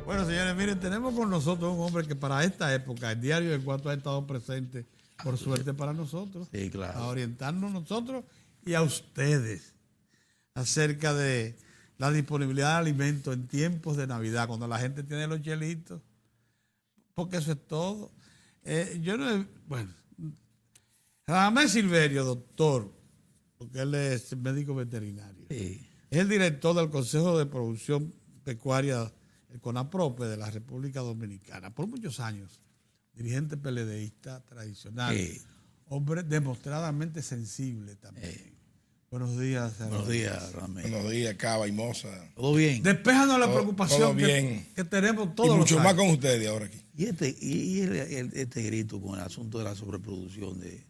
Bueno, señores, miren, tenemos con nosotros un hombre que para esta época, el diario del Cuarto ha estado presente, por suerte para nosotros, sí, claro, a orientarnos nosotros y a ustedes acerca de la disponibilidad de alimentos en tiempos de Navidad, cuando la gente tiene los chelitos, porque eso es todo. Bueno, Radamés Silverio, doctor, porque él es médico veterinario, sí. es el director del Consejo de Producción Pecuaria, el CONAPROPE de la República Dominicana, por muchos años, dirigente PLDista tradicional, Sí. hombre demostradamente sensible también. Buenos días, Buenos días, Ramírez. Buenos días, Cava y Moza. ¿Todo bien? Despéjanos la Todo preocupación bien. que tenemos Y todos los mucho años. más con ustedes ahora aquí. Y este grito con el asunto de la sobreproducción de...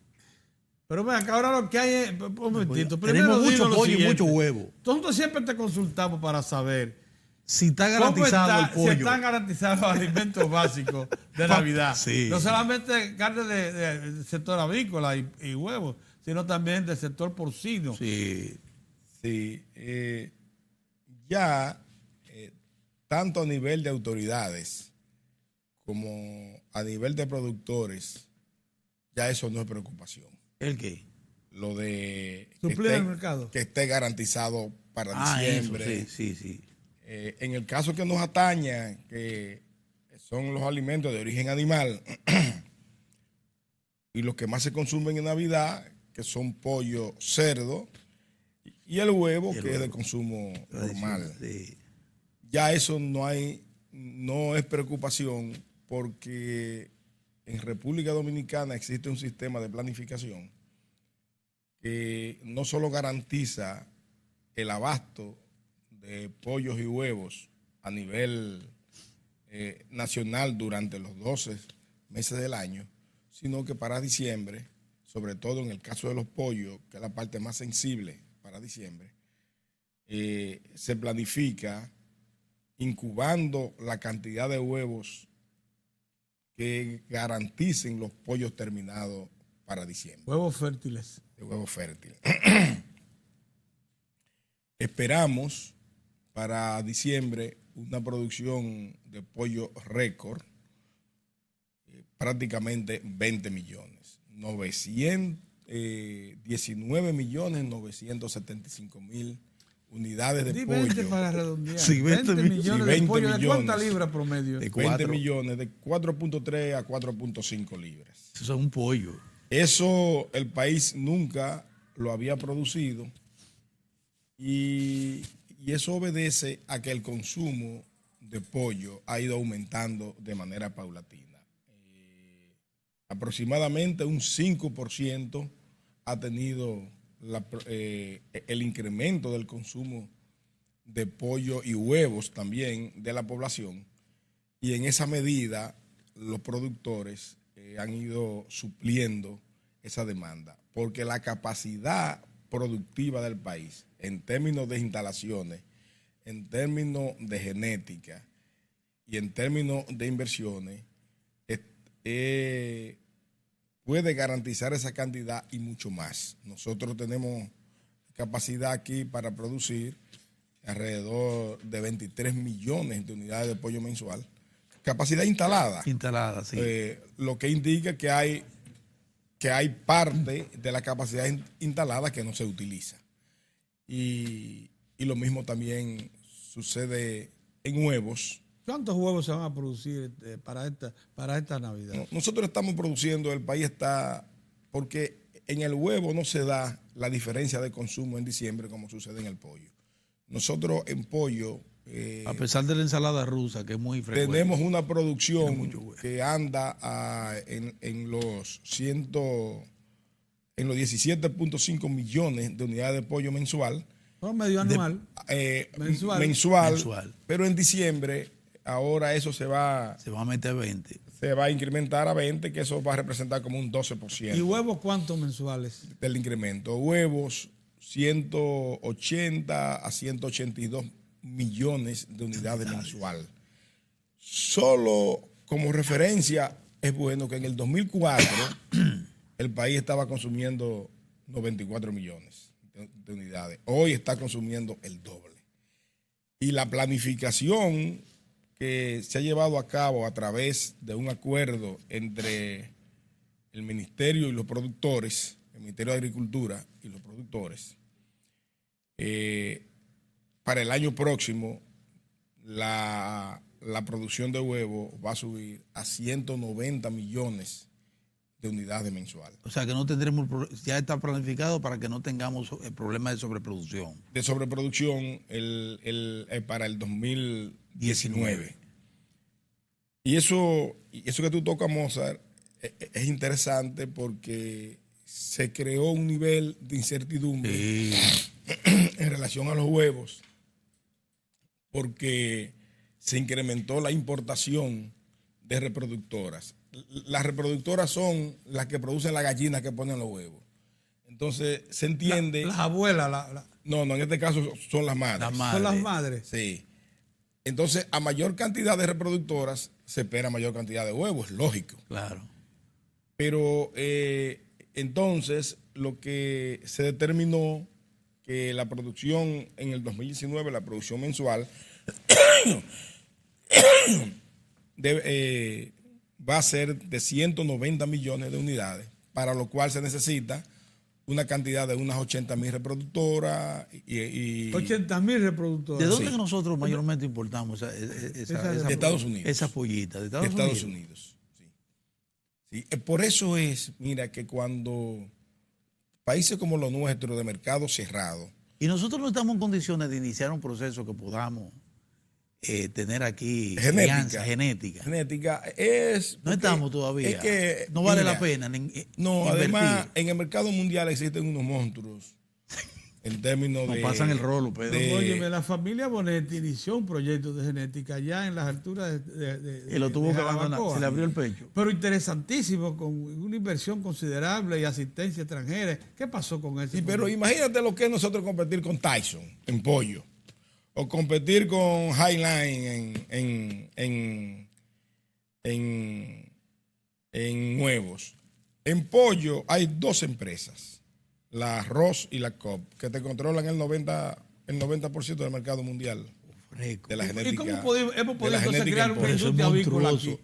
Pero vean, que ahora lo que hay es... Un momentito. Tenemos Primero mucho dinos lo pollo y siguiente. mucho huevo. Nosotros siempre te consultamos para saber Si está cómo garantizado el si pollo. están garantizados los alimentos básicos de Navidad. Sí. No solamente carne del sector avícola y huevos, sino también del sector porcino. Sí. Sí, ya tanto a nivel de autoridades como a nivel de productores, ya eso no es preocupación. ¿El qué? Lo de Suplir el mercado. que esté garantizado para diciembre. Eso, sí. En el caso que nos ataña, que son los alimentos de origen animal y los que más se consumen en Navidad, que son pollo, cerdo y el huevo, que es de consumo normal. Sí. Ya eso no es preocupación, porque en República Dominicana existe un sistema de planificación que no solo garantiza el abasto de pollos y huevos a nivel nacional durante los 12 meses del año, sino que para diciembre, sobre todo en el caso de los pollos, que es la parte más sensible para diciembre, se planifica incubando la cantidad de huevos que garanticen los pollos terminados para diciembre. Huevos fértiles. De huevos fértiles. Esperamos para diciembre una producción de pollo récord, prácticamente 20 millones. 19.975.000 unidades de 20 pollo. para redondear. Sí, 20 millones sí, de 20 pollo. ¿De cuánta millones. libra promedio? De 20 millones, de 4.3 a 4.5 libras. Eso es un pollo. Eso el país nunca lo había producido y eso obedece a que el consumo de pollo ha ido aumentando de manera paulatina. Aproximadamente un 5% ha tenido el incremento del consumo de pollo y huevos también de la población, y en esa medida los productores han ido supliendo esa demanda, porque la capacidad productiva del país en términos de instalaciones, en términos de genética y en términos de inversiones puede garantizar esa cantidad y mucho más. Nosotros tenemos capacidad aquí para producir alrededor de 23 millones de unidades de pollo mensual. Capacidad instalada. Instalada, sí. Lo que indica que hay parte de la capacidad instalada que no se utiliza. Y lo mismo también sucede en huevos. ¿Cuántos huevos se van a producir para esta Navidad? Nosotros estamos produciendo, el país está, porque en el huevo no se da la diferencia de consumo en diciembre como sucede en el pollo. Nosotros en pollo, a pesar de la ensalada rusa, que es muy frecuente, tenemos una producción que anda en los 17.5 millones de unidades de pollo mensual. Medio anual. Mensual. Pero en diciembre, ahora eso se va a meter a 20. Se va a incrementar a 20, que eso va a representar como un 12%. ¿Y huevos cuántos mensuales? Del incremento. Huevos, 180 a 182 millones de unidades mensual. Solo como referencia, es bueno que en el 2004 el país estaba consumiendo 94 millones de unidades. Hoy está consumiendo el doble. Y la planificación que se ha llevado a cabo a través de un acuerdo entre el Ministerio y los productores, el Ministerio de Agricultura y los productores, para el año próximo la producción de huevos va a subir a 190 millones de unidades mensuales. O sea que no tendremos, ya está planificado para que no tengamos el problema de sobreproducción. De sobreproducción para el 2019. Y eso que tú tocas, Mozart, es interesante porque se creó un nivel de incertidumbre en relación a los huevos, porque se incrementó la importación de reproductoras. Las reproductoras son las que producen la gallina que ponen los huevos. Entonces, se entiende... Las abuelas. No, en este caso son las madres. Son las madres. Sí. Entonces, a mayor cantidad de reproductoras, se espera mayor cantidad de huevos, es lógico. Claro. Pero entonces, lo que se determinó que la producción en el 2019, la producción mensual, va a ser de 190 millones de unidades, para lo cual se necesita una cantidad de unas 80.000 reproductoras. 80.000 reproductores. ¿De dónde que nosotros mayormente importamos de Estados Unidos. Esas pollitas? ¿De Estados Unidos? Sí. Por eso es, mira, que cuando países como los nuestros de mercado cerrado. Y nosotros no estamos en condiciones de iniciar un proceso que podamos tener aquí genética. Genética es... No estamos todavía. Es que, no vale mira, la pena. No, invertir. Además, en el mercado mundial existen unos monstruos en términos nos de... pasan el rolo, Pedro. Óyeme, la familia Bonetti inició un proyecto de genética ya en las alturas y lo tuvo que abandonar, Jarabacoa. se le abrió el pecho. Pero interesantísimo, con una inversión considerable y asistencia extranjera. ¿Qué pasó con eso? Sí, pero imagínate lo que es nosotros competir con Tyson en pollo, o competir con Highline en huevos. En pollo hay dos empresas, la Ross y la Cobb, que te controlan el 90% del mercado mundial de la genética. ¿Y cómo hemos podido entonces crear una pollo. industria avícola aquí?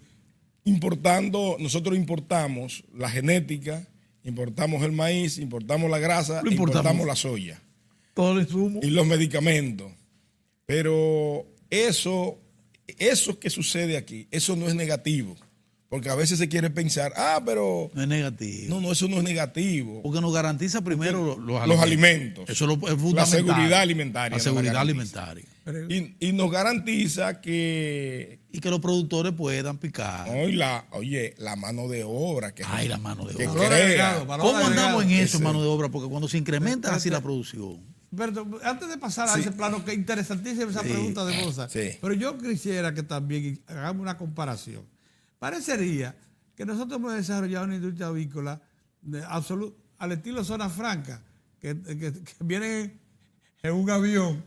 Nosotros importamos la genética, importamos el maíz, importamos la grasa, importamos la soya. Todo el insumo. Y los medicamentos. Pero eso que sucede aquí, eso no es negativo. Porque a veces se quiere pensar, pero... No es negativo. No, eso no es negativo. Porque nos garantiza primero los alimentos. Eso es fundamental. La seguridad alimentaria. La seguridad alimentaria. Y nos garantiza que... Y que los productores puedan picar. Oye, la mano de obra. La mano de obra. ¿Cómo andamos en eso, mano de obra? Porque cuando se incrementa así la producción... Pero antes de pasar a ese plano, que es interesantísima esa pregunta de Moza, pero yo quisiera que también hagamos una comparación. Parecería que nosotros hemos desarrollado una industria avícola al estilo zona franca, que vienen en un avión,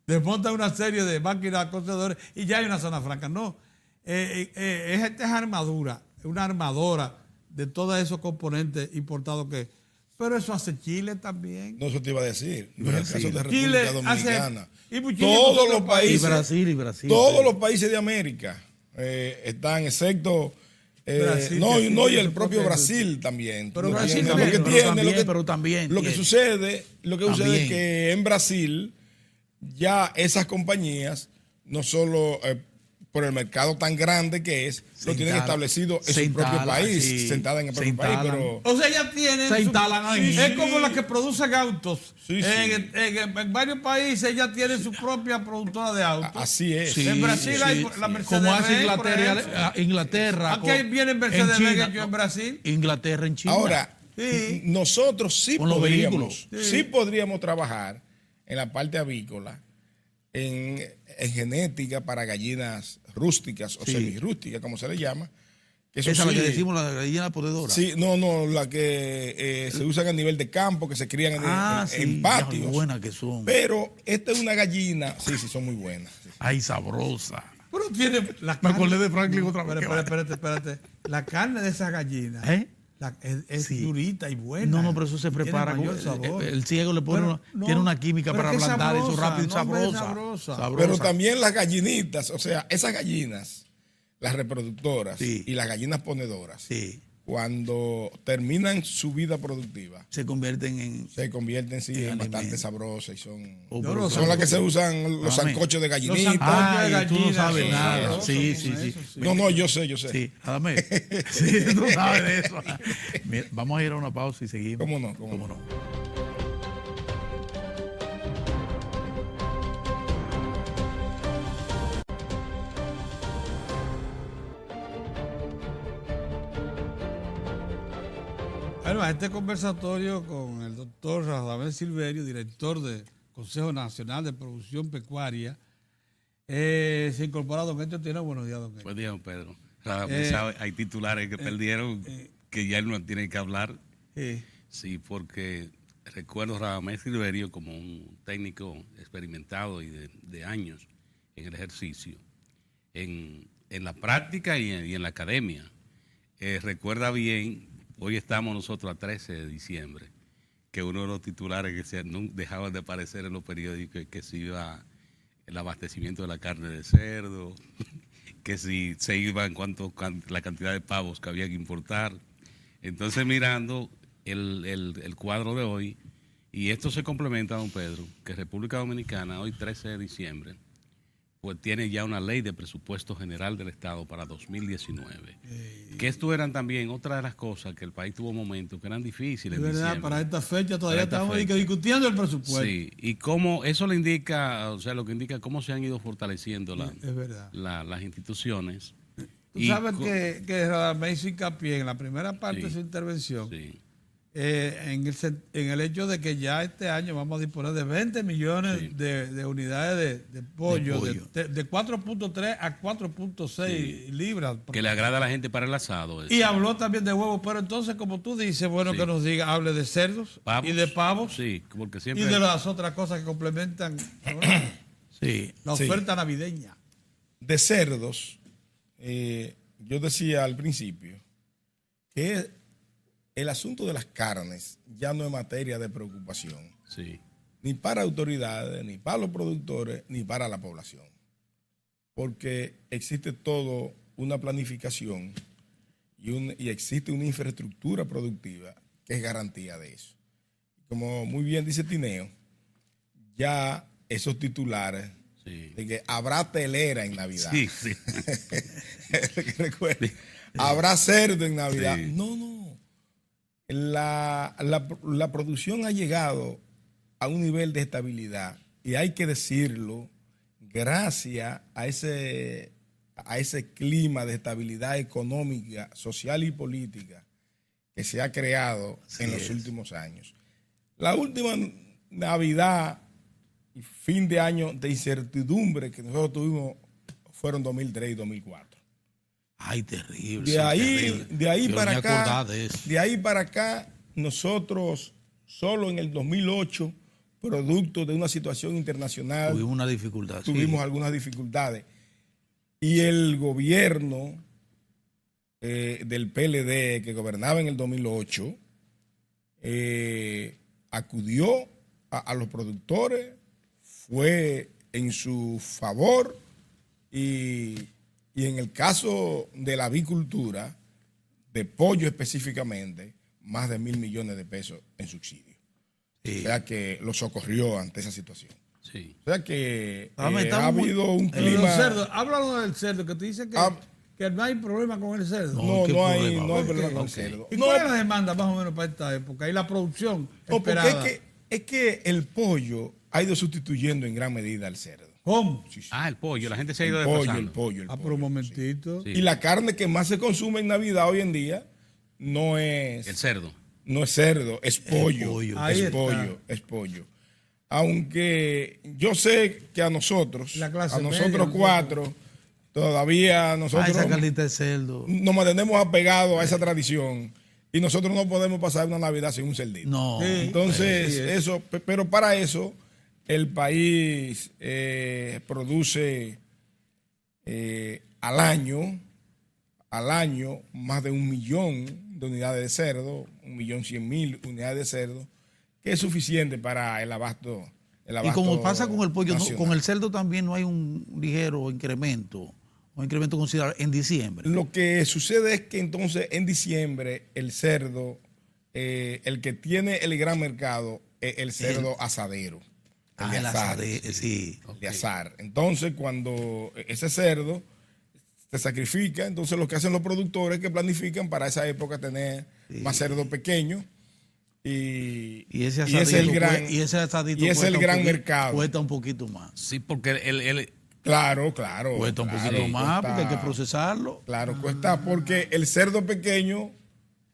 desmontan una serie de máquinas concedores y ya hay una zona franca. No, esta es armadura, una armadora de todos esos componentes importados que... Pero eso hace Chile también. No, eso te iba a decir. No es el caso de Chile República Dominicana. Todos los países. Y Brasil. Todos los países de América están, excepto... Brasil, y el propio Brasil también. Pero Brasil también. Lo que sucede es que en Brasil ya esas compañías, no solo por el mercado tan grande que es, lo tienen establecido en su propio país, sentada en el propio país. Pero, o sea, ya tienen. Se instalan ahí. Es como las que producen autos. En varios países ya tienen su propia productora de autos. Así es. En Brasil hay la Mercedes-Benz. Como hace Inglaterra. Aquí vienen Mercedes-Benz en Brasil. Inglaterra en China. Ahora, nosotros sí podríamos trabajar en la parte avícola, en genética para gallinas rústicas o semirrústicas, como se le llama. Esa es la que decimos, la gallina ponedora. Sí, la que se usan a nivel de campo, que se crían en patios. Muy buenas que son. Pero esta es una gallina, sí, son muy buenas. Sí. Ay, sabrosa. Pero tiene la carne. Me acordé de Franklin otra vez. Espérate. La carne de esa gallina. Es Sí. durita y buena. No, pero eso se Tiene prepara. mayor sabor. El ciego le pone Pero, no, tiene una química pero para es que ablandar eso sabrosa, rápido y no, hombre, es sabrosa. sabrosa. Pero también las gallinitas, o sea, esas gallinas, las reproductoras Sí. y las gallinas ponedoras, Sí, cuando terminan su vida productiva, se convierten en... se convierten sí, en bastante alimento. sabrosas y son, Oh, Yo pero lo son las que se usan los Amén. sancochos de Los gallinita. sancochos de Ay, tú no gallina, sabes son nada. sabrosos Sí, con sí, sí. eso, sí. No, yo sé. Sí, dame. Sí, tú sabes de eso. Mira, vamos a ir a una pausa y seguimos. ¿Cómo no? ¿Cómo no? Bueno, a este conversatorio con el doctor Radamés Silverio, director del Consejo Nacional de Producción Pecuaria, se incorpora don Héctor Tiene. Buenos días, don Héctor. Buen día, don Pedro. Sabe, hay titulares que perdieron, que ya él no tiene que hablar. Sí, porque recuerdo a Radamés Silverio como un técnico experimentado y de años en el ejercicio, en la práctica y en la academia. Recuerda bien, hoy estamos nosotros a 13 de diciembre, que uno de los titulares que no dejaban de aparecer en los periódicos que se iba el abastecimiento de la carne de cerdo, que si se iba en cuanto a la cantidad de pavos que había que importar. Entonces, mirando el cuadro de hoy, y esto se complementa, don Pedro, que República Dominicana, hoy 13 de diciembre, pues tiene ya una ley de presupuesto general del Estado para 2019. Que esto eran también otra de las cosas que el país tuvo momentos que eran difíciles. Es verdad, diciembre. para esta fecha todavía Para esta estamos fecha. discutiendo el presupuesto. Sí, y cómo eso le indica, o sea, lo que indica cómo se han ido fortaleciendo Es verdad. las instituciones. Tú Y sabes que Radamés hizo hincapié en la primera parte Sí, de su intervención Sí, en el hecho de que ya este año vamos a disponer de 20 millones Sí. de unidades de pollo, pollo. de 4.3 a 4.6 libras. que le agrada a la gente para el asado. eso. Y habló también de huevos, pero entonces, como tú dices, bueno, Sí. que nos diga, hable de cerdos Pavos. y de pavos Sí, porque y siempre... de las otras cosas que complementan Sí. la Sí. oferta navideña. De cerdos, yo decía al principio que el asunto de las carnes ya no es materia de preocupación, Sí, ni para autoridades, ni para los productores, ni para la población. Porque existe todo una planificación y existe una infraestructura productiva que es garantía de eso. Como muy bien dice Tineo, ya esos titulares sí. de que habrá telera en Navidad. Sí, sí. Recuerde, habrá cerdo en Navidad. Sí. No. La producción ha llegado a un nivel de estabilidad y hay que decirlo, gracias a ese clima de estabilidad económica, social y política que se ha creado en los últimos años. La última Navidad y fin de año de incertidumbre que nosotros tuvimos fueron 2003 y 2004. Ay, terrible. De ahí, terrible. de ahí Yo para ni acá, acordaba de eso. de ahí para acá, nosotros solo en el 2008, producto de una situación internacional, Tuvimos una dificultad. sí. tuvimos algunas dificultades. Y el gobierno del PLD que gobernaba en el 2008 acudió a los productores, fue en su favor y en el caso de la avicultura, de pollo específicamente, más de 1.000 millones de pesos en subsidio. Sí. O sea que lo socorrió ante esa situación. Sí. O sea que Estamos ha habido un Pero los clima... cerdos, háblanos del cerdo, que te dice Ah. que no hay problema con el cerdo. No, ¿qué no hay problema? no hay Ok, problema con ok. cerdo. ¿Y No, cuál es la demanda más o menos para esta época? Y la producción no, porque esperada. es que el pollo ha ido sustituyendo en gran medida al cerdo. ¿Cómo? Sí, sí. Ah, el pollo, la gente se ha El ido pollo, desplazando. el pollo. Ah, por un momentito. Sí. Y la carne que más se consume en Navidad hoy en día no El es cerdo. cerdo, es pollo. pollo. Ahí Es está. pollo, es pollo. Aunque yo sé que a nosotros La clase media, nosotros cuatro, todavía Ah, nosotros esa carnita de cerdo. nos mantenemos apegados a esa tradición y nosotros no podemos pasar una Navidad sin un cerdito. No. Sí. Entonces, Sí, eso, pero para eso el país produce al año más de 1 millón de unidades de cerdo, 1.100.000 unidades de cerdo, que es suficiente para el abasto. Y como pasa con el pollo, nacional. con el cerdo también no hay un ligero incremento, un incremento considerable en diciembre. Lo que sucede es que entonces en diciembre el cerdo, el que tiene el gran mercado es el cerdo asadero. El asadero, sí. El de azar. Entonces, cuando ese cerdo se sacrifica, entonces lo que hacen los productores es que planifican para esa época tener más cerdo pequeño. Y ese es el gran mercado. Cuesta un poquito más. Sí, porque Claro. Cuesta un poquito más porque hay que procesarlo. Claro, cuesta porque el cerdo pequeño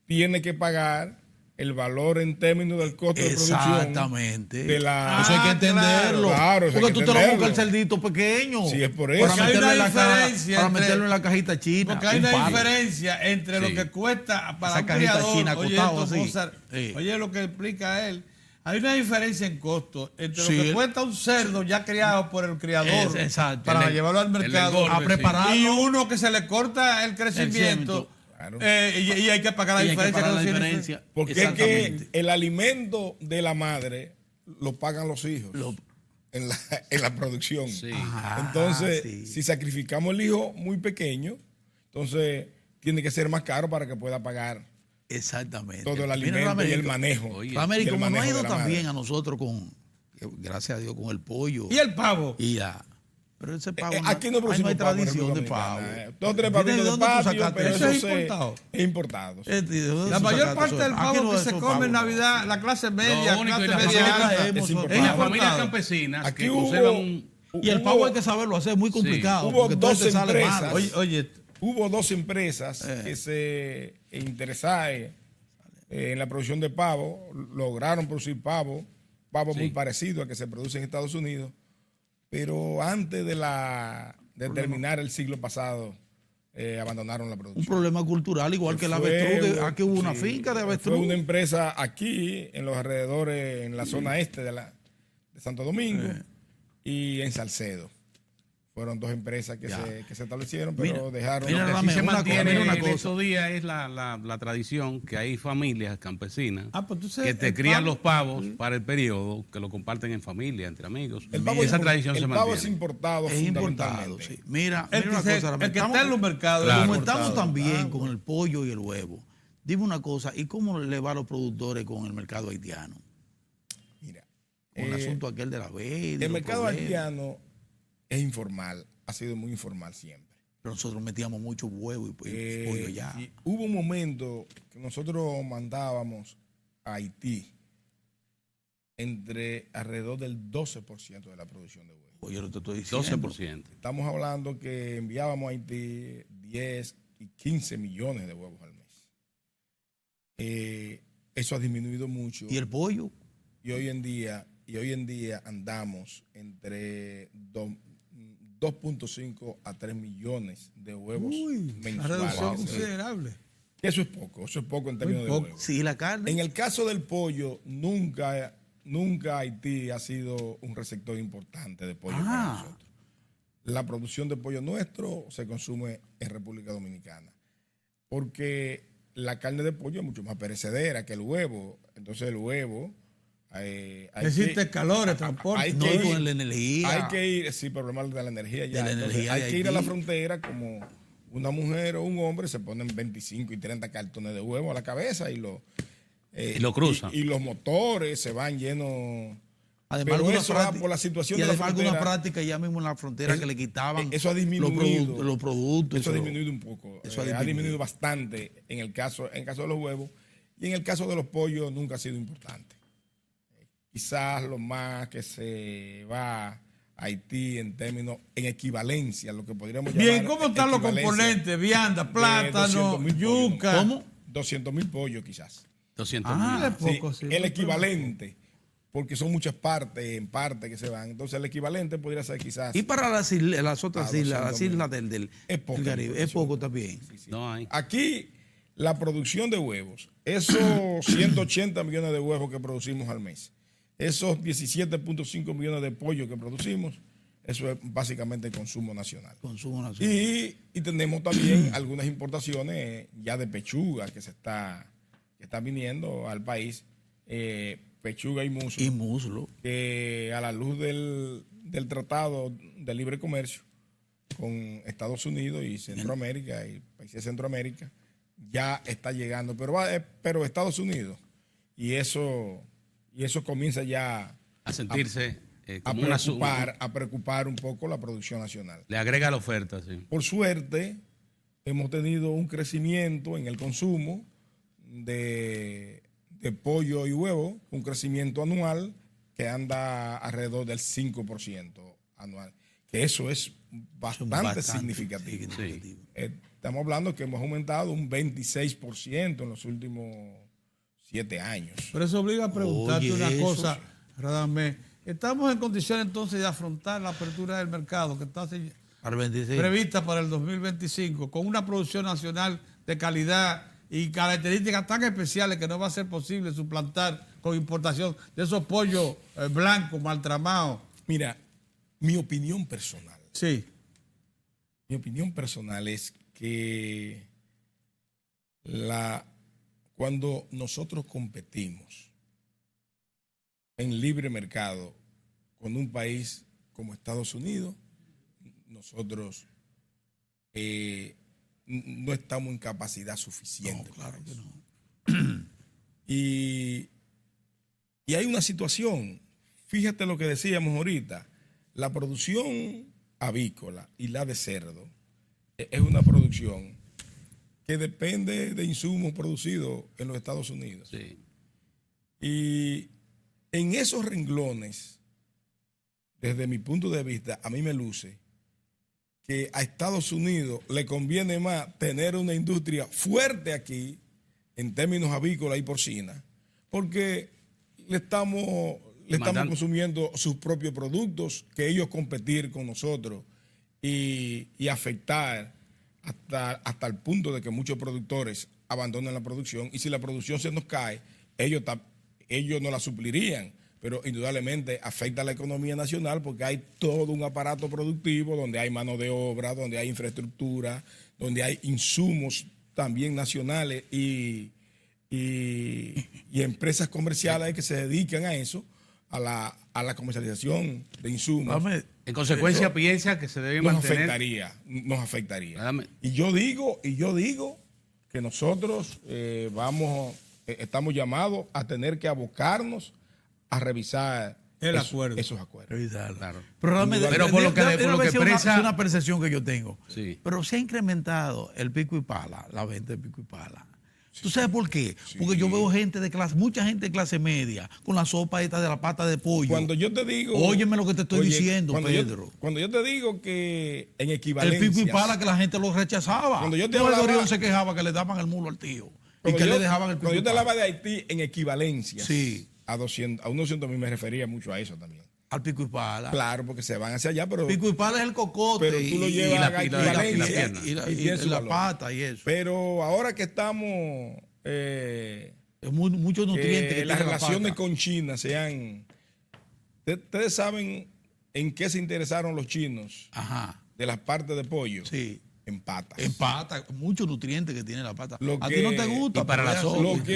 tiene que pagar el valor en términos del costo de producción. Exactamente. Eso hay que entenderlo. Claro, porque tú te lo buscas el cerdito pequeño. Sí, es por eso. Porque hay una diferencia para meterlo en la cajita china. Porque hay una diferencia entre lo que cuesta para un criador. Oye, lo que explica él. Hay una diferencia en costo entre lo que cuesta un cerdo ya criado por el criador para llevarlo al mercado a prepararlo, y uno que se le corta el crecimiento. Claro. Y hay que pagar la diferencia. Porque es que el alimento de la madre lo pagan los hijos en la producción. Sí. Entonces, si sacrificamos el hijo muy pequeño, entonces tiene que ser más caro para que pueda pagar todo el alimento y el manejo. América, como no ha ido tan bien a nosotros gracias a Dios, con el pollo. Y el pavo. Y ya. Pero ese pavo aquí no hay tradición de pavo. 2 o 3 pavitos de patio, pero eso es importado. Es importado. Sí. La mayor parte del pavo que se come en Navidad, la clase media, es las familias campesinas que conservan y el pavo hay que saberlo hacer, es muy complicado. Hubo 2 empresas. Oye, hubo 2 empresas que se interesaron en la producción de pavo, lograron producir pavo muy parecido al que se produce en Estados Unidos. Pero antes de terminar el siglo pasado, abandonaron la producción. Un problema cultural, igual que el avestruz. Aquí hubo una finca de avestruz. Fue una empresa aquí, en los alrededores, en la zona este de Santo Domingo y en Salcedo. Fueron 2 empresas que se establecieron, pero dejaron... Lo que sí se mantiene en estos días es la tradición que hay familias campesinas que te crían los pavos para el periodo, que lo comparten en familia, entre amigos. Esa tradición se mantiene. El pavo es importado fundamentalmente. Sí. Mira una cosa. El que está en los mercados. Como estamos también con el pollo y el huevo, dime una cosa, ¿y cómo le va a los productores con el mercado haitiano? Mira. Con el asunto aquel de la vez. El mercado haitiano es informal, ha sido muy informal siempre. Pero nosotros metíamos mucho huevo y pollo ya. Hubo un momento que nosotros mandábamos a Haití entre alrededor del 12% de la producción de huevos. Yo no te estoy diciendo. 12%. Estamos hablando que enviábamos a Haití 10 y 15 millones de huevos al mes. Eso ha disminuido mucho. ¿Y el pollo? Y hoy en día andamos entre 2.5 a 3 millones de huevos mensuales. Una reducción considerable. Eso es poco en términos de huevos. Sí, la carne. En el caso del pollo, nunca Haití ha sido un receptor importante de pollo para nosotros. La producción de pollo nuestro se consume en República Dominicana, porque la carne de pollo es mucho más perecedera que el huevo. Entonces el huevo... Existe calor, transporte. Hay que ir con la energía. Hay que ir, sí, problema de la energía ya. Hay que ir a la frontera como una mujer o un hombre, se ponen 25 y 30 cartones de huevo a la cabeza y lo cruzan. Y los motores se van llenos. Además, pero eso va por la situación de la frontera. Alguna práctica ya mismo en la frontera que le quitaban eso ha disminuido, los productos. Eso ha disminuido un poco. Ha disminuido bastante en el caso de los huevos. Y en el caso de los pollos nunca ha sido importante. Quizás lo más que se va a Haití en equivalencia, lo que podríamos llamar. Bien, ¿cómo están los componentes? Vianda, plátano, yuca. ¿Cómo? 200,000 pollos quizás. 200,000. Es poco, sí. El equivalente, porque son muchas partes que se van. Entonces el equivalente podría ser quizás. Y para las otras islas, las islas del Caribe, es poco también. Sí. No hay. Aquí la producción de huevos, esos 180 millones de huevos que producimos al mes, esos 17.5 millones de pollos que producimos, Eso es básicamente consumo nacional. Consumo nacional. Y tenemos también algunas importaciones ya de pechuga que está viniendo al país, pechuga y muslo. Y muslo. Que a la luz del Tratado de Libre Comercio con Estados Unidos y Centroamérica y países de Centroamérica, ya está llegando. Pero Estados Unidos, y eso comienza ya A sentirse a preocupar un poco la producción nacional. Le agrega la oferta, sí. Por suerte, hemos tenido un crecimiento en el consumo de pollo y huevo, un crecimiento anual que anda alrededor del 5% anual, que eso es bastante significativo. Sí. Estamos hablando que hemos aumentado un 26% en los últimos 7 años. Pero eso obliga a preguntarte Oye, una eso cosa, Radamés. ¿Estamos en condiciones entonces de afrontar la apertura del mercado que está Para el 26. prevista para el 2025 con una producción nacional de calidad y características tan especiales que no va a ser posible suplantar con importación de esos pollos blancos, maltramados? Mira, mi opinión personal. Sí. Mi opinión personal es que cuando nosotros competimos en libre mercado con un país como Estados Unidos, nosotros no estamos en capacidad suficiente. No, claro que no. Y hay una situación, fíjate lo que decíamos ahorita, la producción avícola y la de cerdo es una producción que depende de insumos producidos en los Estados Unidos. Sí. Y en esos renglones, desde mi punto de vista, a mí me luce que a Estados Unidos le conviene más tener una industria fuerte aquí, en términos avícola y porcina, porque le estamos consumiendo sus propios productos, que ellos competir con nosotros y afectar hasta el punto de que muchos productores abandonan la producción, y si la producción se nos cae, ellos no la suplirían, pero indudablemente afecta a la economía nacional porque hay todo un aparato productivo donde hay mano de obra, donde hay infraestructura, donde hay insumos también nacionales y empresas comerciales que se dedican a eso, a la comercialización de insumos. En consecuencia, piensa que se debe Nos mantener. nos afectaría. Dame. Y yo digo que nosotros estamos llamados a tener que abocarnos a revisar esos acuerdos. Revisarlo. Claro. Pero, realmente, Pero por lo que expresa- es una percepción que yo tengo. Sí. Pero se ha incrementado el pico y pala, la venta de pico y pala. ¿Tú sabes por qué? Porque yo veo mucha gente de clase media, con la sopa esta de la pata de pollo. Cuando yo te digo... Óyeme lo que te estoy diciendo, Pedro. Cuando yo te digo que en equivalencia... El pico y pala que la gente lo rechazaba. Cuando yo te el hablaba- Gorión se quejaba que le daban el mulo al tío. Y que le dejaban el pico Cuando y yo te pala. hablaba de Haití en equivalencia, Sí. a unos 200.000 me refería mucho a eso también. Al pico y pala. Claro, porque se van hacia allá, pero... Pico y pala es el cocote. Pero tú lo y llevas la- a y la- y la equivalencia pierna. y tiene su la valor. pata y eso. Pero ahora que estamos... Es muchos nutrientes que las tiene la relaciones pata. con China sean... Ustedes saben en qué se interesaron los chinos Ajá. de las partes de pollo. Sí. En patas. En pata, muchos nutrientes que tiene la pata. Lo A que- ti no te gusta. y para pero la eso- sopa.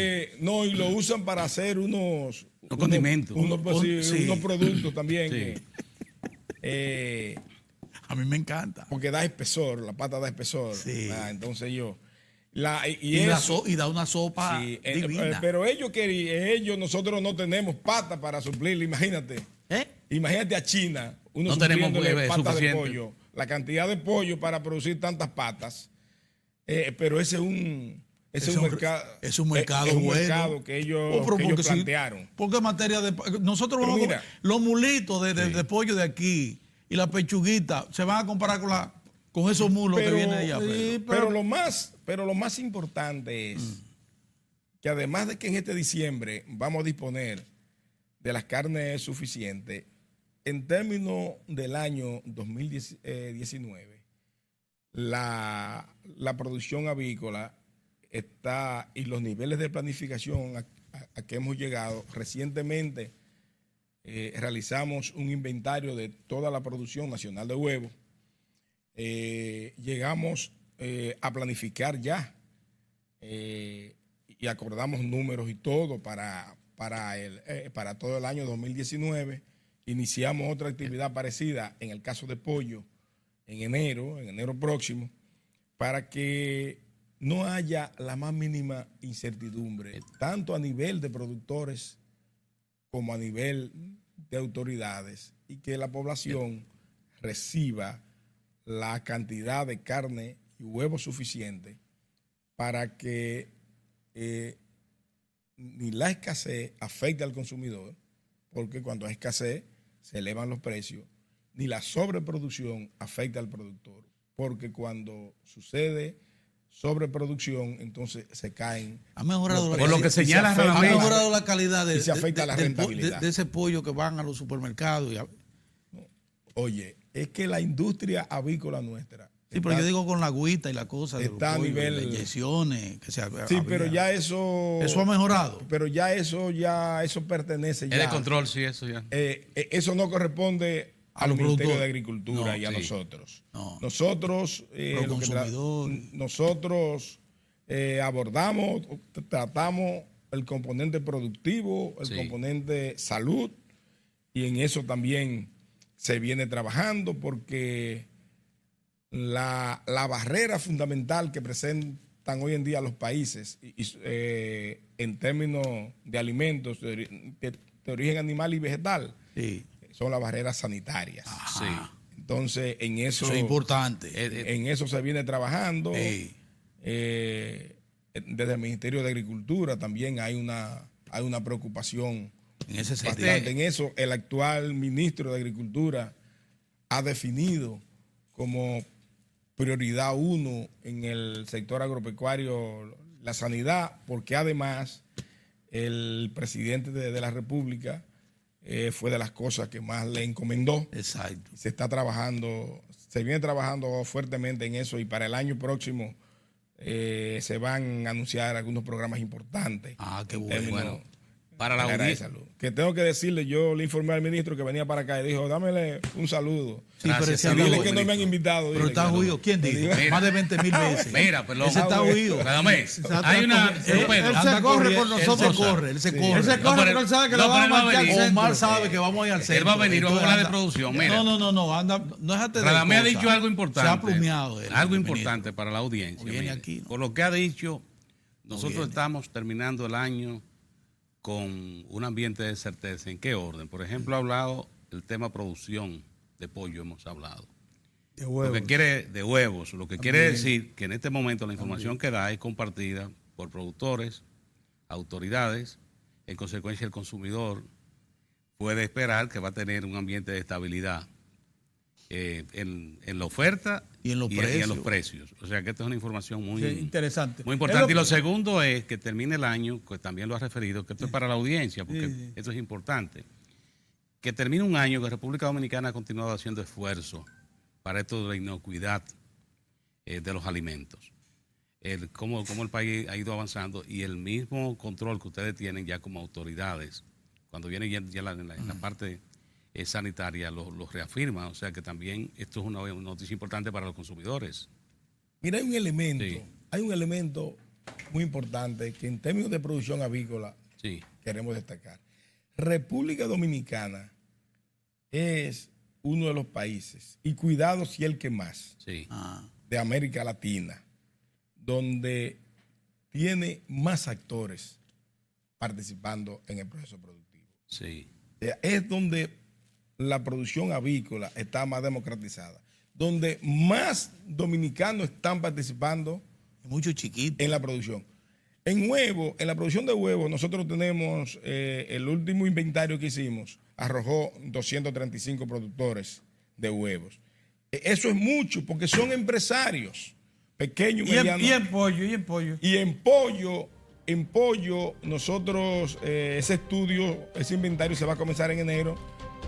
Y lo usan para hacer unos condimentos. Sí. unos productos también. Sí. A mí me encanta. Porque da espesor, la pata da espesor. Sí. Entonces Y da una sopa sí, divina. pero nosotros no tenemos pata para suplirle, imagínate. Imagínate a China, uno No tenemos supliéndole patas de suficiente. pollo, la cantidad de pollo para producir tantas patas. Pero ese es un mercado. Es un mercado es un bueno. mercado que ellos, Oh, pero que ellos porque plantearon. porque en materia de... Nosotros Pero vamos mira. a comer los mulitos de pollo de aquí y la pechuguita se van a comparar con esos mulos que vienen allá. sí, Pedro. Pero lo más importante es que además de que en este diciembre vamos a disponer de las carnes suficientes, en términos del año 2019, la producción avícola está y los niveles de planificación a que hemos llegado recientemente, realizamos un inventario de toda la producción nacional de huevos. Llegamos a planificar ya y acordamos números y todo para todo el año 2019. Iniciamos otra actividad parecida en el caso de pollo en enero próximo, para que no haya la más mínima incertidumbre, tanto a nivel de productores como a nivel de autoridades, y que la población reciba la cantidad de carne y huevos suficiente para que ni la escasez afecte al consumidor, porque cuando hay escasez se elevan los precios, ni la sobreproducción afecta al productor, porque cuando sucede sobreproducción, entonces se caen. Ha mejorado, por lo que señala, ha mejorado la calidad y se afecta la rentabilidad de ese pollo que van a los supermercados. Oye, es que la industria avícola nuestra. Sí, pero yo digo con la agüita y la cosa. Está a nivel. Las inyecciones. Sí, pero ya eso. Eso ha mejorado. Pero eso pertenece ya. Es de control, sí, eso ya. Eso no corresponde al Ministerio de Agricultura y a sí. nosotros. No. Nosotros, abordamos, tratamos el componente productivo, el componente salud, y en eso también se viene trabajando, porque la barrera fundamental que presentan hoy en día los países en términos de alimentos de origen animal y vegetal, son las barreras sanitarias. Sí. Entonces, en eso es importante. En eso se viene trabajando. Desde el Ministerio de Agricultura también hay una preocupación en ese sentido. bastante en eso. El actual ministro de Agricultura ha definido como prioridad 1 en el sector agropecuario la sanidad, porque además el presidente de la República fue de las cosas que más le encomendó. Exacto. Se viene trabajando fuertemente en eso, y para el año próximo se van a anunciar algunos programas importantes. Qué bueno. Para la audiencia. Que tengo que decirle, yo le informé al ministro que venía para acá y dijo, dámele un saludo. Sí, gracias, pero dile que no me han invitado. Pero está huido. ¿Quién dijo? Más de 20,000 veces. Mira, perdón. Ese está huido. Hay una. Él se corre por nosotros. Él se corre. Él se corre, pero él sabe que lo vamos a marcar al centro. Omar sabe que vamos a ir al centro. Él va a venir, vamos a hablar de producción. Mira. No, anda, no déjate de Radamé ha dicho algo importante. Se ha plumeado él. Algo importante para la audiencia. Viene aquí, ¿no? Por lo que ha dicho, nosotros estamos terminando el año con un ambiente de certeza. ¿En qué orden? Por ejemplo, ha hablado el tema producción de pollo, hemos hablado. De huevos. Lo que quiere, de huevos. Lo que quiere decir que en este momento la información que da es compartida por productores, autoridades. En consecuencia, el consumidor puede esperar que va a tener un ambiente de estabilidad en la oferta y en los precios. O sea que esta es una información muy interesante. Muy importante. Y lo segundo es que termine el año, que también lo ha referido, que esto es para la audiencia, porque esto es importante. Que termine un año que República Dominicana ha continuado haciendo esfuerzos para esto de la inocuidad de los alimentos. Cómo el país ha ido avanzando, y el mismo control que ustedes tienen ya como autoridades, cuando viene ya en la parte sanitaria, lo reafirma. O sea que también esto es una noticia importante para los consumidores. Mira, hay un elemento muy importante que en términos de producción avícola queremos destacar. República Dominicana es uno de los países, y cuidado si el que más, de América Latina, donde tiene más actores participando en el proceso productivo. Sí. Es donde la producción avícola está más democratizada, donde más dominicanos están participando mucho chiquito en la producción. En la producción de huevos, nosotros tenemos el último inventario que hicimos, arrojó 235 productores de huevos. Eso es mucho, porque son empresarios pequeños, medianos. Y en pollo. Y en pollo, nosotros, ese inventario se va a comenzar en enero,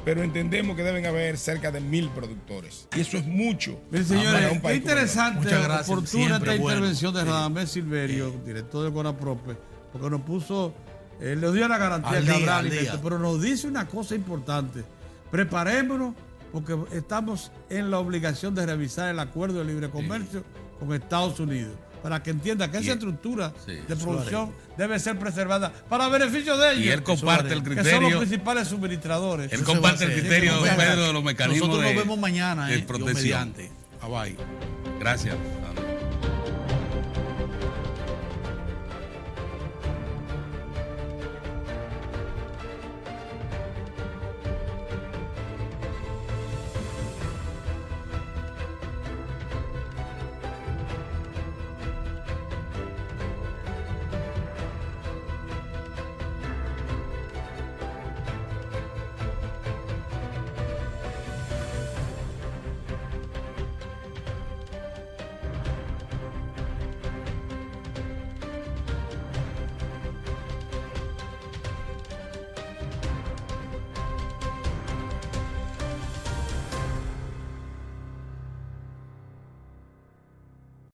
pero entendemos que deben haber cerca de 1,000 productores. Y eso es mucho. Bien, señores, qué interesante, oportuna esta intervención de Radamé Silverio, director de CONAPROPE, porque nos puso le dio la garantía Al que día, habrá al alimentos, día. pero nos dice una cosa importante. Preparémonos porque estamos en la obligación de revisar el acuerdo de libre comercio con Estados Unidos, para que entienda que esa estructura de producción debe ser preservada para beneficio de ellos. Y él comparte el que son los criterio. principales suministradores. Él comparte el criterio, Eso se va a hacer. Pedro, de los mecanismos Nosotros de nos vemos mañana, de Dios protección. mediante. Bye bye. Gracias.